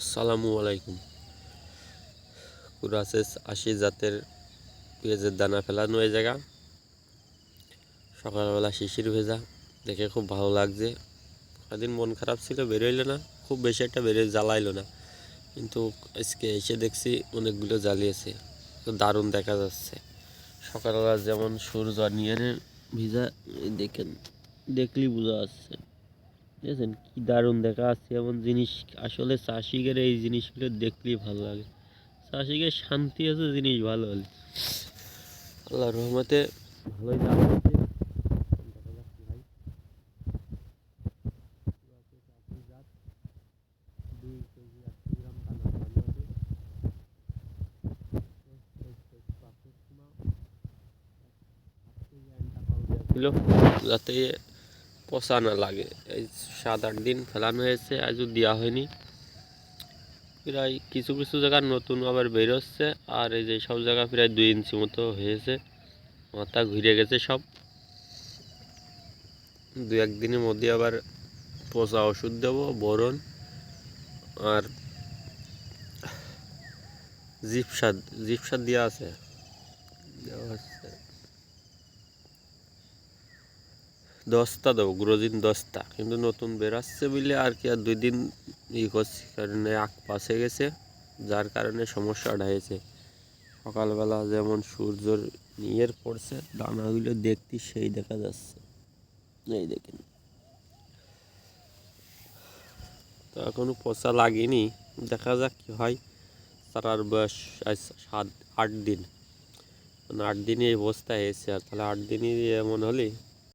আসসালামু আলাইকুম। কুরাসেস ৮০ জাতের পেঁয়াজের দানা ফেলানো এই জায়গা। সকালবেলা শিশির ভেজা দেখে খুব ভালো লাগছে। কদিন মন খারাপ ছিল, বেরোইলো না, খুব বেশি একটা বেরোয় জ্বালাইলো না, কিন্তু আজকে এসে দেখছি অনেকগুলো জ্বালিয়েছে। দারুণ দেখা যাচ্ছে। সকালবেলা যেমন সূর্য নিয়ে ভিজা, দেখেন, দেখলেই বোঝা যাচ্ছে। দেখেছেন কি দারুণ দেখা যাচ্ছে। এমন জিনিস আসলে চাষিদের এই জিনিসগুলো দেখলেই ভালো লাগে। চাষিকে শান্তি আছে জিনিস ভালো হলে। আল্লাহর রহমতে ভালোই দাম হচ্ছে। যাতে পচা না লাগে। এই ৭-৮ দিন ফেলানো হয়েছে, আজও দেওয়া হয়নি। প্রায় কিছু কিছু জায়গায় নতুন আবার বেরোচ্ছে, আর এই যে সব জায়গা প্রায় ২ ইঞ্চি মতো হয়েছে, মাথা ঘুরে গেছে সব। ২-১ দিনের মধ্যে আবার পচা ওষুধ দেবো, বোরন আর জিপসার দেওয়া আছে, দেওয়া হচ্ছে। দস্তা দেবো, গ্রোজিন দস্তা, কিন্তু নতুন বেরাচ্ছে বলে আর কি, আর ২ দিন করছি, কারণ আগ পাশে গেছে, যার কারণে সমস্যাটা হয়েছে। সকালবেলা যেমন সূর্যর নিয়ের পড়ছে, দানাগুলো দেখতে সেই দেখা যাচ্ছে। এই দেখেন, তো এখনো পচা লাগেনি, দেখা যাক কি হয়। তার বয়স আজ ৭-৮ দিন, মানে ৮ দিনই এই অবস্থা হয়েছে, আর তাহলে ৮ দিনই এমন হলে